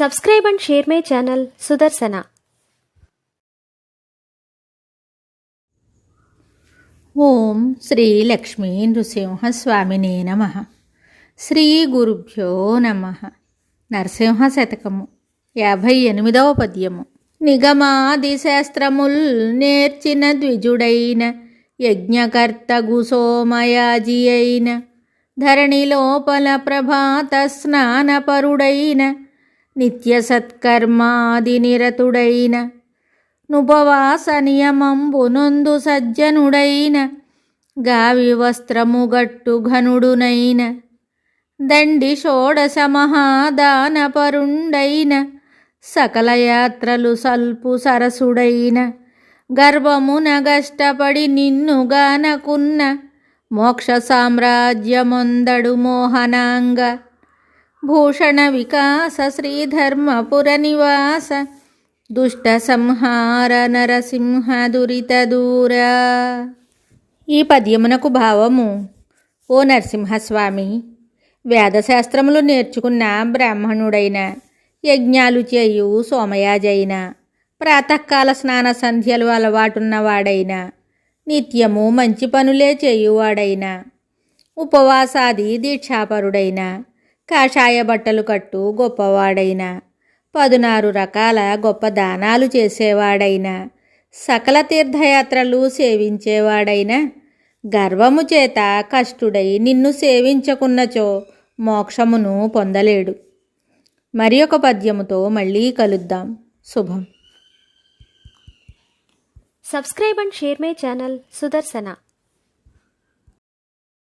Subscribe and share my channel Sudarsana. ఓం శ్రీ లక్ష్మీ నృసింహస్వామినే నమః. శ్రీ గురుభ్యో నమః. నరసింహ శతకము 58వ పద్యము. నిగమాది శాస్త్రముల్ నేర్చిన ద్విజుడైన యజ్ఞకర్తగు సోమయాజి అయిన ధరణి లోపల ప్రభాత స్నానపరుడైన నిత్య సత్కర్మాది నిరతుడైన నుపవాస నియమంబునొందు సజ్జనుడైన గావి వస్త్రము గట్టు ఘనుడునైన దండి షోడశ మహాదానపరుండైన సకల యాత్రలు సల్పు సరసుడైన గర్భమున గష్టపడి నిన్నుగానకున్న మోక్ష సామ్రాజ్యమొందడు మోహనాంగ భూషణ వికాస శ్రీధర్మపుర నివాస దుష్ట సంహార నరసింహ దురిత దూరా. ఈ పద్యమునకు భావము: ఓ నరసింహస్వామి, వేదశాస్త్రములు నేర్చుకున్న బ్రాహ్మణుడైన, యజ్ఞాలు చేయు సోమయాజైన, ప్రాతకాల స్నాన సంధ్యలు అలవాటున్నవాడైన, నిత్యము మంచి పనులే చేయువాడైన, ఉపవాసాది దీక్షాపరుడైన, కాషాయ బట్టలు కట్టు గొప్పవాడైన, 16 రకాల గొప్ప దానాలు చేసేవాడైన, సకల తీర్థయాత్రలు సేవించేవాడైన, గర్వము చేత కష్టుడై నిన్ను సేవించకున్నచో మోక్షమును పొందలేడు. మరి ఒక పద్యముతో మళ్ళీ కలుద్దాం. శుభం. Subscribe and share my channel Sudarsana.